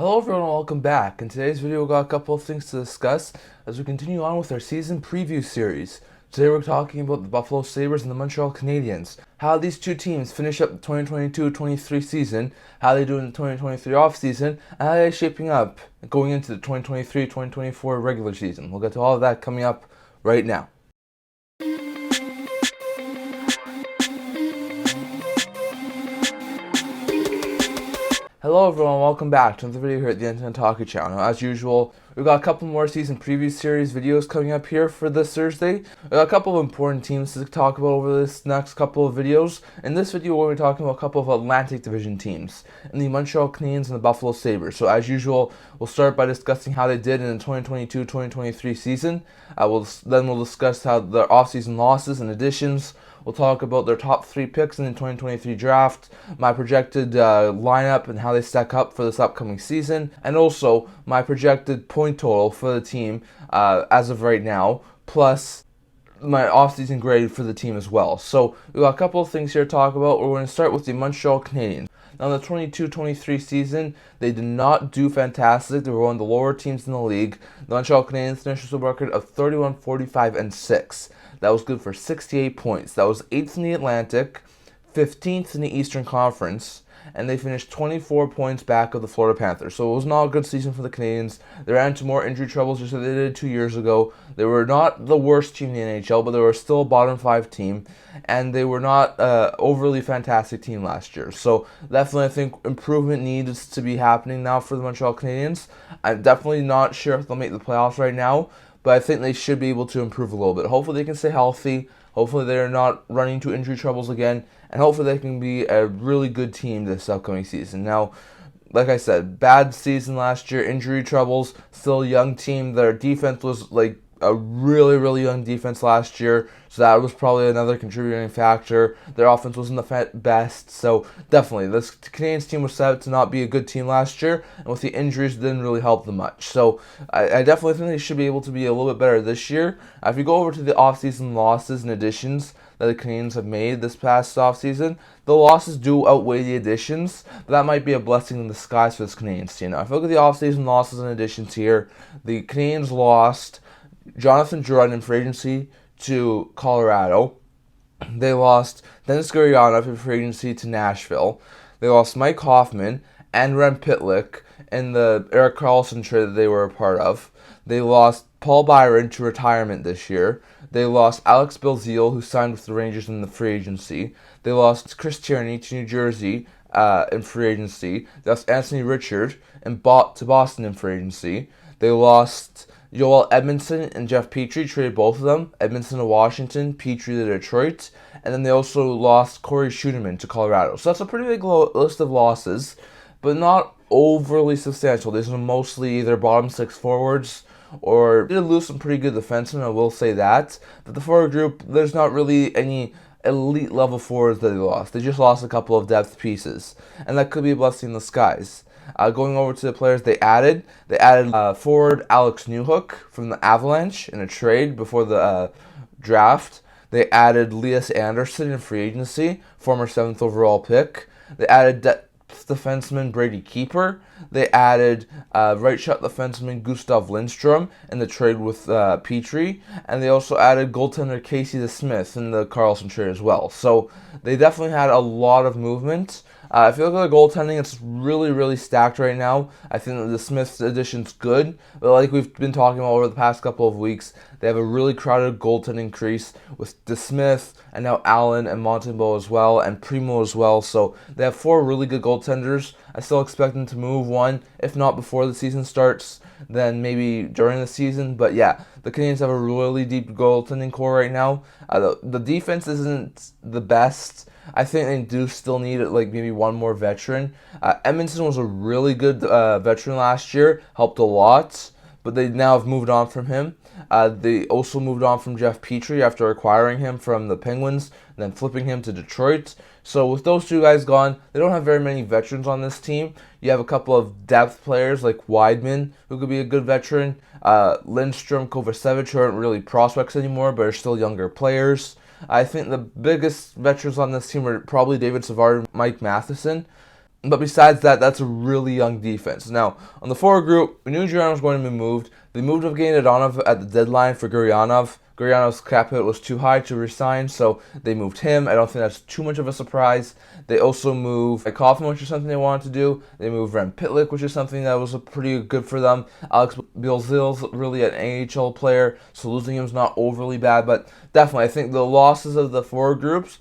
Hello everyone, welcome back. In today's video, we've got a couple of things to discuss as we continue on with our season preview series. Today we're talking about the Buffalo Sabres and the Montreal Canadiens. How these two teams finish up the 2022-23 season, how they do in the 2023 offseason, and how they're shaping up going into the 2023-2024 regular season. We'll get to all of that coming up right now. Hello everyone, welcome back to another video here at the Internet Talkie channel. As usual, we've got a couple more season preview series videos coming up here for this Thursday. We've got a couple of important teams to talk about over this next couple of videos. In this video, we're going to be talking about a couple of Atlantic Division teams, in the Montreal Canadiens and the Buffalo Sabres. So as usual, we'll start by discussing how they did in the 2022-2023 season. Then we'll discuss how their offseason losses and additions. We'll talk about their top 3 picks in the 2023 draft, my projected lineup and how they stack up for this upcoming season, and also my projected point total for the team as of right now, plus my offseason grade for the team as well. So we've got a couple of things here to talk about. We're going to start with the Montreal Canadiens. Now, in the 22-23 season, they did not do fantastic. They were one of the lower teams in the league. The Montreal Canadiens finished with a record of 31-45-6. That was good for 68 points. That was 8th in the Atlantic, 15th in the Eastern Conference, and they finished 24 points back of the Florida Panthers. So it was not a good season for the Canadiens. They ran into more injury troubles just as they did 2 years ago. They were not the worst team in the NHL, but they were still a bottom 5 team, and they were not overly fantastic team last year. So definitely I think improvement needs to be happening now for the Montreal Canadiens. I'm definitely not sure if they'll make the playoffs right now, but I think they should be able to improve a little bit. Hopefully they can stay healthy. Hopefully they're not running into injury troubles again. And hopefully they can be a really good team this upcoming season. Now, like I said, bad season last year, injury troubles, still a young team. Their defense was like a really, really young defense last year, so that was probably another contributing factor. Their offense wasn't the best, so definitely this Canadiens team was set up to not be a good team last year, and with the injuries, it didn't really help them much. So I definitely think they should be able to be a little bit better this year. If you go over to the offseason losses and additions that the Canadiens have made this past offseason, the losses do outweigh the additions, but that might be a blessing in disguise for this Canadiens team. Now, if you look at the offseason losses and additions here, the Canadiens lost Jonathan Drought in free agency to Colorado. They lost Denis Gurianov in free agency to Nashville. They lost Mike Hoffman and Rem Pitlick in the Erik Karlsson trade that they were a part of. They lost Paul Byron to retirement this year. They lost Alex Belzile, who signed with the Rangers in the free agency. They lost Chris Tierney to New Jersey in free agency. They lost Anthony Richard to Boston in free agency. They lost Joel Edmondson and Jeff Petrie, traded both of them. Edmondson to Washington, Petrie to Detroit. And then they also lost Corey Schuderman to Colorado. So that's a pretty big list of losses, but not overly substantial. These are mostly either bottom 6 forwards, or they did lose some pretty good defensemen, I will say that. But the forward group, there's not really any elite level forwards that they lost. They just lost a couple of depth pieces, and that could be a blessing in disguise. Going over to the players they added forward Alex Newhook from the Avalanche in a trade before the draft. They added Lias Andersson in free agency, former 7th overall pick. They added depth defenseman Brady Keeper. They added right shot defenseman Gustav Lindstrom in the trade with Petrie. And they also added goaltender Casey DeSmith in the Karlsson trade as well. So they definitely had a lot of movement. If you look at the goaltending, it's really, really stacked right now. I think that the Smith addition's good, but like we've been talking about over the past couple of weeks, they have a really crowded goaltending crease with DeSmith and now Allen and Montembeault as well, and Primo as well. So they have 4 really good goaltenders. I still expect them to move one, if not before the season starts, then maybe during the season. But yeah, the Canadiens have a really deep goaltending core right now. The defense isn't the best. I think they do still need like maybe one more veteran. Edmondson was a really good veteran last year, helped a lot, but they now have moved on from him. They also moved on from Jeff Petrie after acquiring him from the Penguins and then flipping him to Detroit. So with those two guys gone, they don't have very many veterans on this team. You have a couple of depth players like Weidman, who could be a good veteran. Lindstrom, Kovacevic aren't really prospects anymore, but are still younger players. I think the biggest veterans on this team are probably David Savard and Mike Matheson. But besides that, that's a really young defense. Now, on the forward group, we knew Gurianov was going to be moved. They moved Evgeny Adonov at the deadline for Gurianov. Gurianov's cap hit was too high to resign, so they moved him. I don't think that's too much of a surprise. They also moved Kaufman, which is something they wanted to do. They moved Rem Pitlick, which is something that was pretty good for them. Alex Bielzil's really an AHL player, so losing him is not overly bad, but definitely, I think the losses of the forward groups,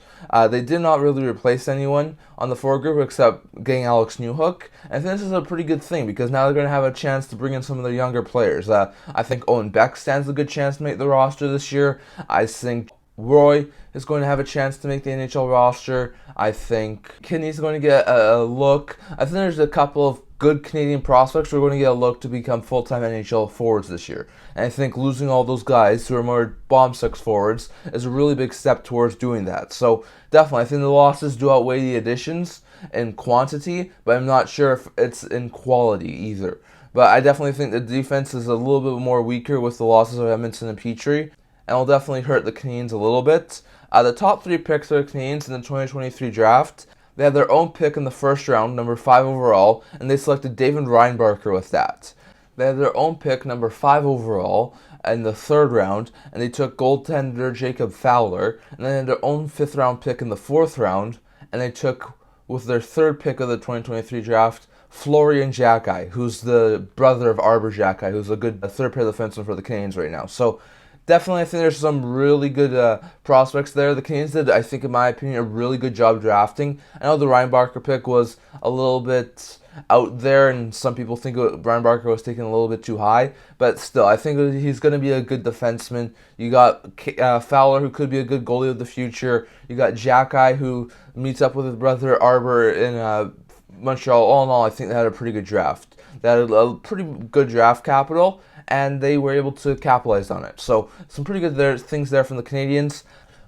they did not really replace anyone on the forward group except getting Alex Newhook. And I think this is a pretty good thing because now they're going to have a chance to bring in some of their younger players. I think Owen Beck stands a good chance to make the roster this year. I think Roy is going to have a chance to make the NHL roster. I think Kidney's going to get a look. I think there's a couple of good Canadian prospects who are going to get a look to become full-time NHL forwards this year. And I think losing all those guys who are more bomb six forwards is a really big step towards doing that. So definitely, I think the losses do outweigh the additions in quantity, but I'm not sure if it's in quality either. But I definitely think the defense is a little bit more weaker with the losses of Edmondson and Petrie, and will definitely hurt the Canadiens a little bit. The top 3 picks are the Canadiens in the 2023 draft. They have their own pick in the first round, number 5 overall, and they selected David Reinbarker with that. They have their own pick, number 5 overall, in the third round, and they took goaltender Jacob Fowler, and then they had their own 5th round pick in the 4th round, and they took, with their 3rd pick of the 2023 draft, Florian Xhekaj, who's the brother of Arbor Xhekaj, who's a good third-pair defenseman for the Canadiens right now. So definitely, I think there's some really good prospects there. The Canadiens did, I think, in my opinion, a really good job drafting. I know the Reinbarker pick was a little bit out there, and some people think Reinbarker was taken a little bit too high. But still, I think he's going to be a good defenseman. You got Fowler, who could be a good goalie of the future. You got Xhekaj, who meets up with his brother Arbor in Montreal. All in all, I think they had a pretty good draft. They had a pretty good draft capital, and they were able to capitalize on it. So some pretty good things there from the Canadiens.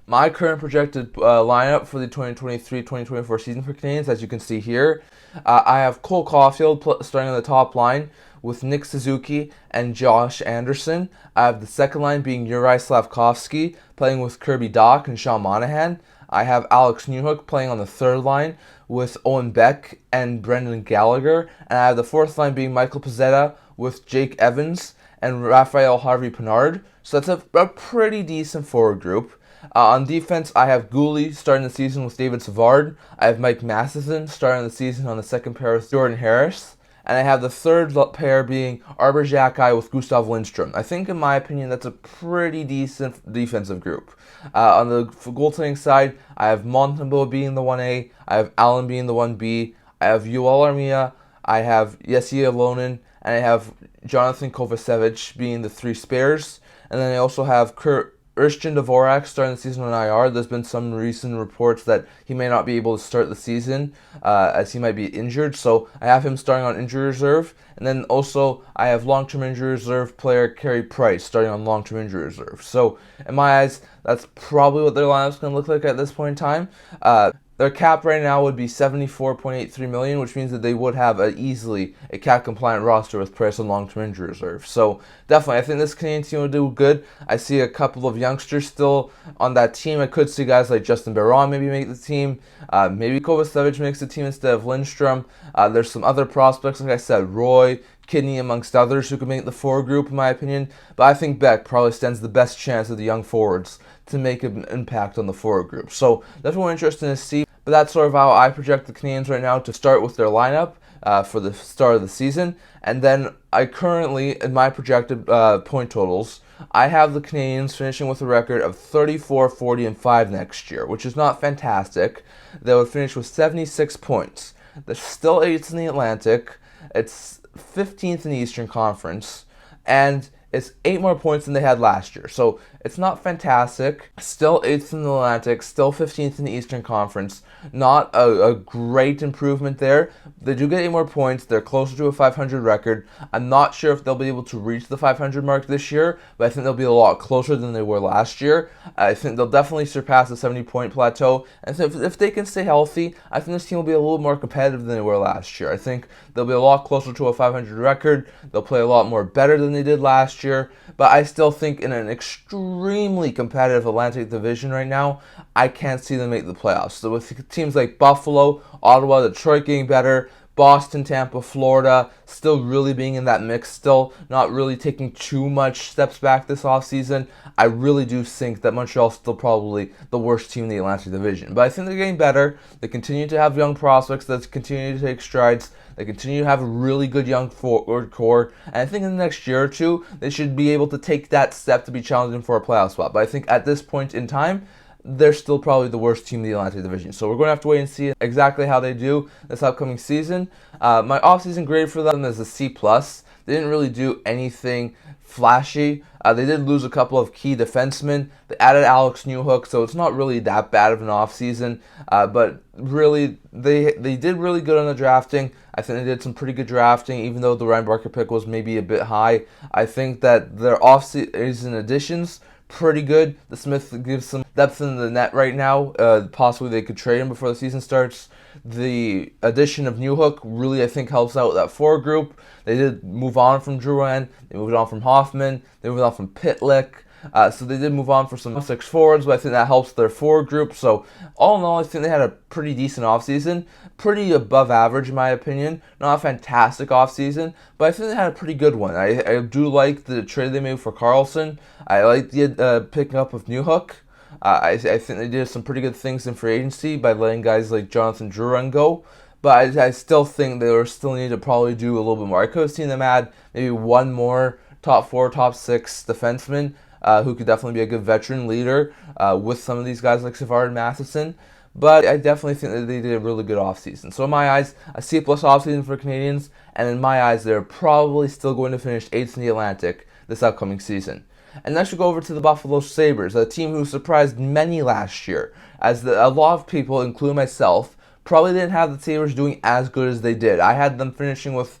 My current projected lineup for the 2023-2024 season for Canadiens, as you can see here, I have Cole Caulfield starting on the top line with Nick Suzuki and Josh Anderson. I have the second line being Juraj Slafkovsky playing with Kirby Dach and Sean Monahan. I have Alex Newhook playing on the third line with Owen Beck and Brendan Gallagher. And I have the fourth line being Michael Pezzetta with Jake Evans and Raphael Harvey-Pinard. So that's a pretty decent forward group. On defense, I have Gooley starting the season with David Savard. I have Mike Matheson starting the season on the second pair with Jordan Harris. And I have the third pair being Arbor Xhekaj with Gustav Lindstrom. I think, in my opinion, that's a pretty decent defensive group. On the goaltending side, I have Montembeault being the 1A. I have Allen being the 1B. I have Yoel Armia. I have Jesse Alonen. And I have Jonathan Kovacevic being the 3 spares. And then I also have Christian Dvorak starting the season on IR. There's been some recent reports that he may not be able to start the season as he might be injured. So I have him starting on injury reserve. And then also I have long-term injury reserve player Carey Price starting on long-term injury reserve. So in my eyes, that's probably what their lineup's going to look like at this point in time. Their cap right now would be $74.83 million, which means that they would have easily a cap-compliant roster with Price on long-term injury reserve. So definitely, I think this Canadian team will do good. I see a couple of youngsters still on that team. I could see guys like Justin Barron maybe make the team. Maybe Kovacevic makes the team instead of Lindstrom. There's some other prospects, like I said, Roy, Kidney, amongst others, who could make the forward group, in my opinion. But I think Beck probably stands the best chance of the young forwards to make an impact on the forward group. So definitely interesting to see. But that's sort of how I project the Canadiens right now to start with their lineup for the start of the season. And then I currently, in my projected point totals, I have the Canadiens finishing with a record of 34, 40, and 5 next year, which is not fantastic. They would finish with 76 points. They're still 8th in the Atlantic. It's 15th in the Eastern Conference. And it's 8 more points than they had last year. So it's not fantastic. Still 8th in the Atlantic, still 15th in the Eastern Conference. Not a great improvement there. They do get 8 more points. They're closer to a 500 record. I'm not sure if they'll be able to reach the 500 mark this year, but I think they'll be a lot closer than they were last year. I think they'll definitely surpass the 70-point plateau. And so if they can stay healthy, I think this team will be a little more competitive than they were last year. I think they'll be a lot closer to a 500 record. They'll play a lot more better than they did last last year, but I still think in an extremely competitive Atlantic Division right now, I can't see them make the playoffs. So with teams like Buffalo, Ottawa, Detroit getting better, Boston, Tampa, Florida, still really being in that mix, still not really taking too much steps back this offseason, I really do think that Montreal's still probably the worst team in the Atlantic Division. But I think they're getting better. They continue to have young prospects that continue to take strides. They continue to have a really good young forward core. And I think in the next year or two, they should be able to take that step to be challenging for a playoff spot. But I think at this point in time, they're still probably the worst team in the Atlantic Division. So we're going to have to wait and see exactly how they do this upcoming season. My offseason grade for them is a C+. They didn't really do anything flashy. They did lose a couple of key defensemen. They added Alex Newhook, so it's not really that bad of an offseason. But really, they did really good on the drafting. I think they did some pretty good drafting, even though the Ryan Barker pick was maybe a bit high. I think that their offseason additions pretty good. The Smith gives some depth in the net right now. Possibly they could trade him before the season starts. The addition of Newhook really, I think, helps out that forward group. They did move on from Drought. They moved on from Hoffman. They moved on from Pitlick. So they did move on for some 6 forwards, but I think that helps their forward group. So all in all, I think they had a pretty decent offseason. Pretty above average, in my opinion. Not a fantastic offseason, but I think they had a pretty good one. I do like the trade they made for Carlson. I like the picking up of Newhook. I think they did some pretty good things in free agency by letting guys like Jonathan Drouin go. But I still think they were still need to probably do a little bit more. I could have seen them add maybe one more top 4, top 6 defenseman who could definitely be a good veteran leader with some of these guys like Savard and Matheson. But I definitely think that they did a really good offseason. So in my eyes, a C+ offseason for Canadians, and in my eyes, they're probably still going to finish 8th in the Atlantic this upcoming season. And next we go over to the Buffalo Sabres, a team who surprised many last year, as a lot of people, including myself, probably didn't have the Sabres doing as good as they did. I had them finishing with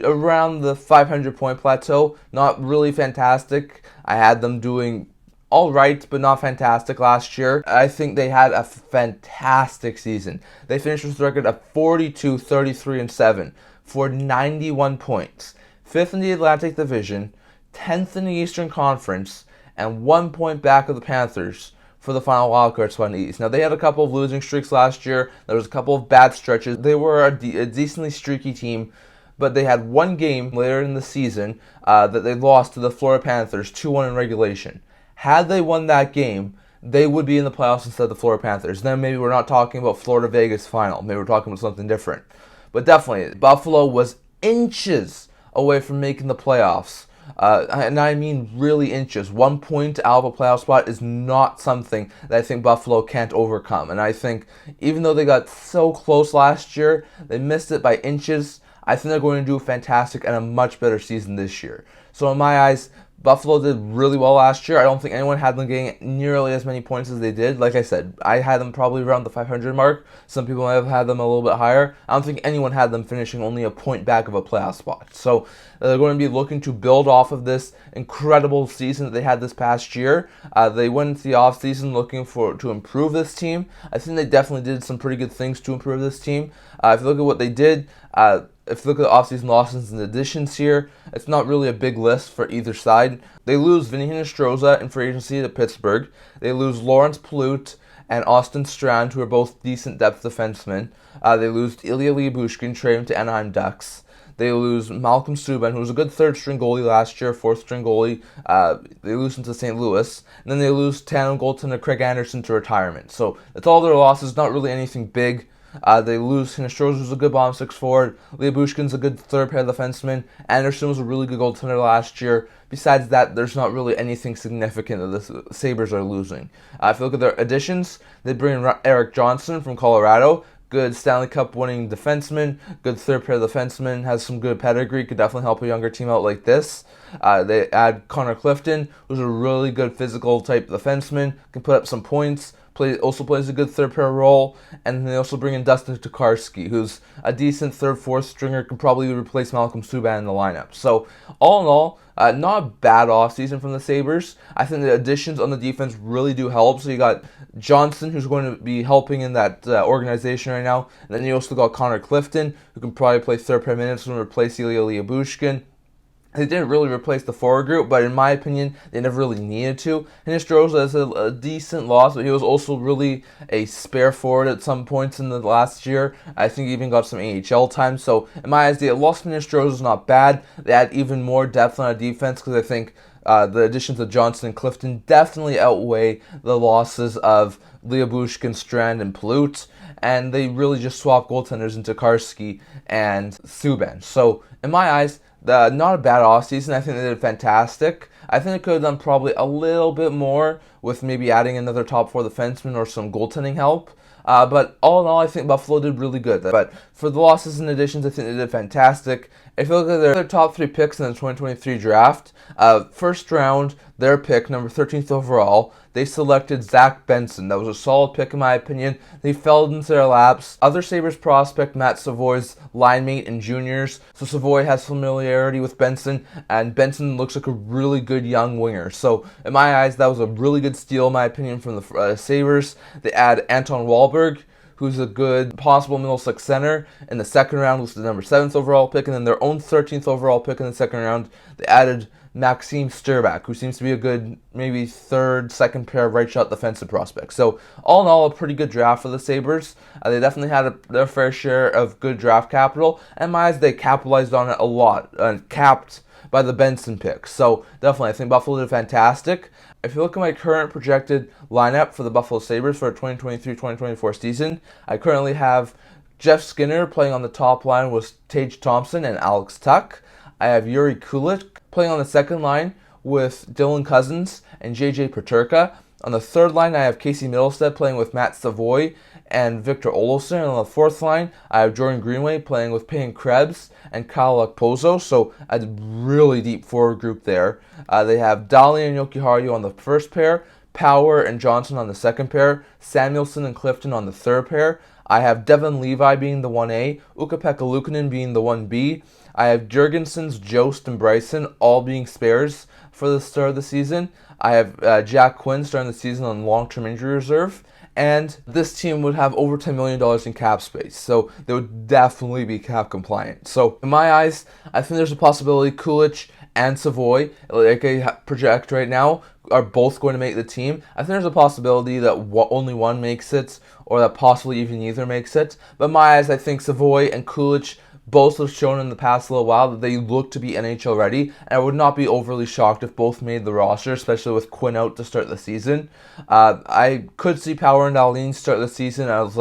around the 500-point plateau, not really fantastic. I had them doing all right, but not fantastic last year. I think they had a fantastic season. They finished with a record of 42, 33, and 7 for 91 points. 5th in the Atlantic Division, 10th in the Eastern Conference, and 1 point back of the Panthers for the final wildcard spot in the East. Now, they had a couple of losing streaks last year. There was a couple of bad stretches. They were a decently streaky team, but they had one game later in the season that they lost to the Florida Panthers 2-1 in regulation. Had they won that game, they would be in the playoffs instead of the Florida Panthers. Then maybe we're not talking about Florida-Vegas final. Maybe we're talking about something different. But definitely, Buffalo was inches away from making the playoffs. And I mean really inches. 1 point out of a playoff spot is not something that I think Buffalo can't overcome. And I think even though they got so close last year, they missed it by inches. I think they're going to do fantastic and a much better season this year. So in my eyes, Buffalo did really well last year. I don't think anyone had them getting nearly as many points as they did. Like I said, I had them probably around the 500 mark. Some people might have had them a little bit higher. I don't think anyone had them finishing only a point back of a playoff spot. So they're going to be looking to build off of this incredible season that they had this past year. They went into the offseason looking to improve this team. I think they definitely did some pretty good things to improve this team. If you look at what they did, if you look at the offseason losses and additions here, it's not really a big list for either side. They lose Vinny Hinostroza in free agency to Pittsburgh. They lose Lawrence Plute and Austin Strand, who are both decent depth defensemen. They lose Ilya Lyubushkin, trade him to Anaheim Ducks. They lose Malcolm Subban, who was a good third-string goalie last year, fourth-string goalie. They lose him to St. Louis. And then they lose tandem goaltender Craig Anderson to retirement. So that's all their losses, not really anything big. They lose Hinostroza, who's a good bottom 6 forward. Lyubushkin's a good third pair defenseman. Anderson was a really good goaltender last year. Besides that, there's not really anything significant that the Sabres are losing. If you look at their additions, they bring in Eric Johnson from Colorado. Good Stanley Cup winning defenseman, good third pair defenseman, has some good pedigree, could definitely help a younger team out like this. They add Connor Clifton, who's a really good physical type defenseman, can put up some points, also plays a good third pair role, and they also bring in Dustin Tokarski, who's a decent third, fourth stringer, can probably replace Malcolm Subban in the lineup. So all in all, not a bad offseason from the Sabres. I think the additions on the defense really do help. So you got Johnson, who's going to be helping in that organization right now. And then you also got Connor Clifton, who can probably play third pair minutes and replace Ilya Lyubushkin. They didn't really replace the forward group, but in my opinion, they never really needed to. And Hinostroza is a decent loss, but he was also really a spare forward at some points in the last year. I think he even got some AHL time. So in my eyes, the loss of Hinostroza is not bad. They add even more depth on a defense because I think the additions of Johnson and Clifton definitely outweigh the losses of Lyubushkin, Strand, and Palut. And they really just swap goaltenders into Karski and Subban. So in my eyes, not a bad offseason. I think they did fantastic. I think they could have done probably a little bit more with maybe adding another top four defenseman or some goaltending help. But all in all, I think Buffalo did really good. But for the losses and additions, I think they did fantastic. If you look at their top three picks in the 2023 draft, first round, their pick, number 13th overall, they selected Zach Benson. That was a solid pick in my opinion. They fell into their laps. Other Sabres prospect, Matt Savoy's line mate in juniors. So Savoy has familiarity with Benson, and Benson looks like a really good young winger. So in my eyes, that was a really good steal in my opinion from the Sabres. They add Anton Wahlberg, who's a good possible middle six center. In the second round was the number 7th overall pick, and then their own 13th overall pick in the second round, they added Maxime Sturbach, who seems to be a good, maybe second pair of right shot defensive prospects. So all in all, a pretty good draft for the Sabres. They definitely had their fair share of good draft capital, and in my eyes, they capitalized on it a lot, capped by the Benson pick. So definitely, I think Buffalo did fantastic. If you look at my current projected lineup for the Buffalo Sabres for 2023-2024 season, I currently have Jeff Skinner playing on the top line with Tage Thompson and Alex Tuck. I have Yuri Kulich playing on the second line with Dylan Cousins and JJ Peterka. On the third line, I have Casey Middlestead playing with Matt Savoy and Victor Olofsson. And on the fourth line, I have Jordan Greenway playing with Payne Krebs and Kyle Okposo. So a really deep forward group there. They have Dali and Jokiharju on the first pair, Power and Johnson on the second pair, Samuelson and Clifton on the third pair. I have Devin Levi being the 1A, Ukko-Pekka Luukkonen being the 1B. I have Jurgensen's, Jost, and Bryson all being spares for the start of the season. I have Jack Quinn starting the season on long-term injury reserve. And this team would have over $10 million in cap space. So they would definitely be cap compliant. So in my eyes, I think there's a possibility Kulich and Savoy, like I project right now, are both going to make the team. I think there's a possibility that only one makes it, or that possibly even neither makes it. But in my eyes, I think Savoy and Kulich both have shown in the past little while that they look to be NHL ready, and I would not be overly shocked if both made the roster, especially with Quinn out to start the season. I could see Power and Dahlin start the season as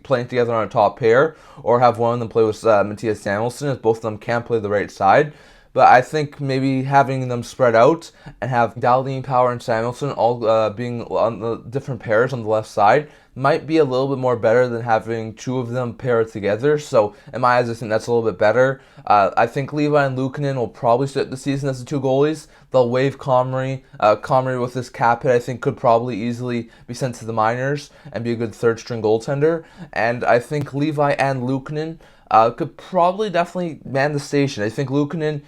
playing together on a top pair, or have one of them play with Matthias Samuelsson, as both of them can play the right side. But I think maybe having them spread out and have Dahlin, Power, and Samuelsson all being on the different pairs on the left side might be a little bit more better than having two of them paired together. So in my eyes, I think that's a little bit better. I think Levi and Luukkonen will probably start the season as the two goalies. They'll waive Comrie. Comrie with this cap hit, I think, could probably easily be sent to the minors and be a good third-string goaltender. And I think Levi and Luukkonen could probably definitely man the station. I think Luukkonen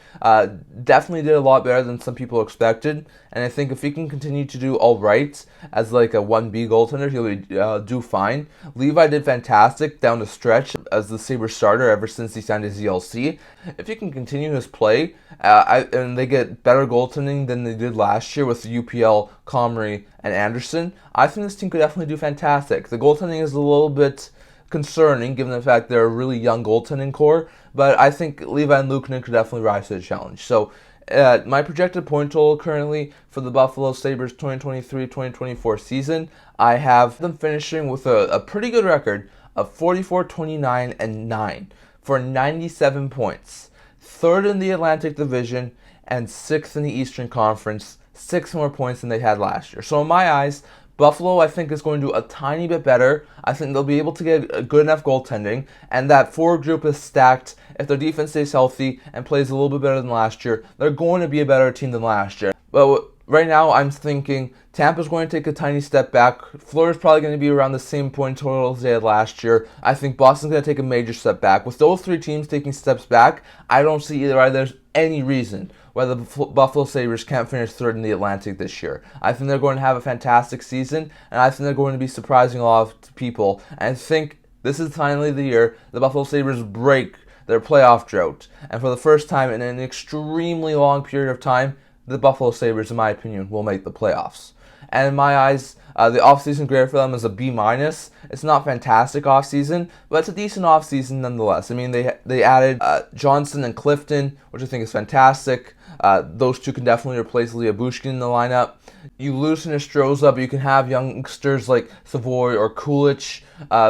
definitely did a lot better than some people expected, and I think if he can continue to do all right as like a 1B goaltender, he'll do fine. Levi did fantastic down the stretch as the Sabres starter ever since he signed his ELC. If he can continue his play, and they get better goaltending than they did last year with UPL, Comrie, and Anderson, I think this team could definitely do fantastic. The goaltending is a little bit concerning given the fact they're a really young goaltending core, but I think Levi and Luukkonen could definitely rise to the challenge. So my projected point total currently for the Buffalo Sabres 2023-2024 season, I have them finishing with a pretty good record of 44, 29, and 9 for 97 points. Third in the Atlantic Division and 6th in the Eastern Conference, 6 more points than they had last year. So in my eyes, Buffalo, I think, is going to do a tiny bit better. I think they'll be able to get a good enough goaltending, and that forward group is stacked. If their defense stays healthy and plays a little bit better than last year, they're going to be a better team than last year. But right now, I'm thinking Tampa's going to take a tiny step back. Florida's probably going to be around the same point total as they had last year. I think Boston's going to take a major step back. With those three teams taking steps back, I don't see either there's any reason why the Buffalo Sabres can't finish third in the Atlantic this year. I think they're going to have a fantastic season, and I think they're going to be surprising a lot of people. And I think this is finally the year the Buffalo Sabres break their playoff drought. And for the first time in an extremely long period of time, the Buffalo Sabres, in my opinion, will make the playoffs. And in my eyes, the offseason grade for them is a B-. It's not fantastic offseason, but it's a decent offseason nonetheless. I mean, they added Johnson and Clifton, which I think is fantastic. Those two can definitely replace Leah Bushkin in the lineup. You loosen Nostroza, but you can have youngsters like Savoy or Kulich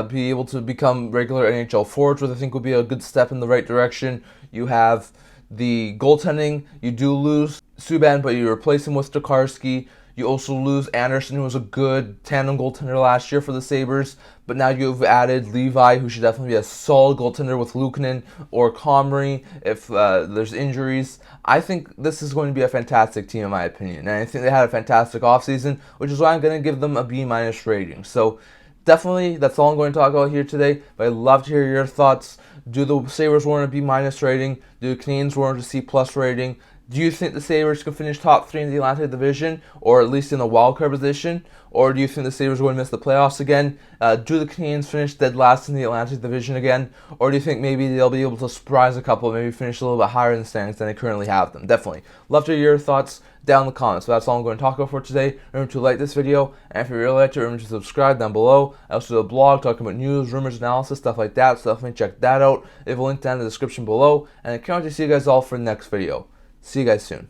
be able to become regular NHL forwards, which I think would be a good step in the right direction. You have the goaltending. You do lose Subban, but you replace him with Tokarski. You also lose Anderson, who was a good tandem goaltender last year for the Sabres, but now you've added Levi, who should definitely be a solid goaltender with Luukkonen or Comrie if there's injuries. I think this is going to be a fantastic team, in my opinion, and I think they had a fantastic offseason, which is why I'm going to give them a B- rating. So definitely, that's all I'm going to talk about here today, but I'd love to hear your thoughts. Do the Sabres warrant a B- rating? Do the Canadiens warrant a C+ rating? Do you think the Sabres can finish top 3 in the Atlantic Division, or at least in the wildcard position? Or do you think the Sabres are going to miss the playoffs again? Do the Canadiens finish dead last in the Atlantic Division again? Or do you think maybe they'll be able to surprise a couple, maybe finish a little bit higher in the standings than they currently have them? Definitely. Love to hear your thoughts down in the comments. So that's all I'm going to talk about for today. Remember to like this video, and if you really liked it, remember to subscribe down below. I also do a blog talking about news, rumors, analysis, stuff like that, so definitely check that out. They have a link down in the description below, and I can't wait to see you guys all for the next video. See you guys soon.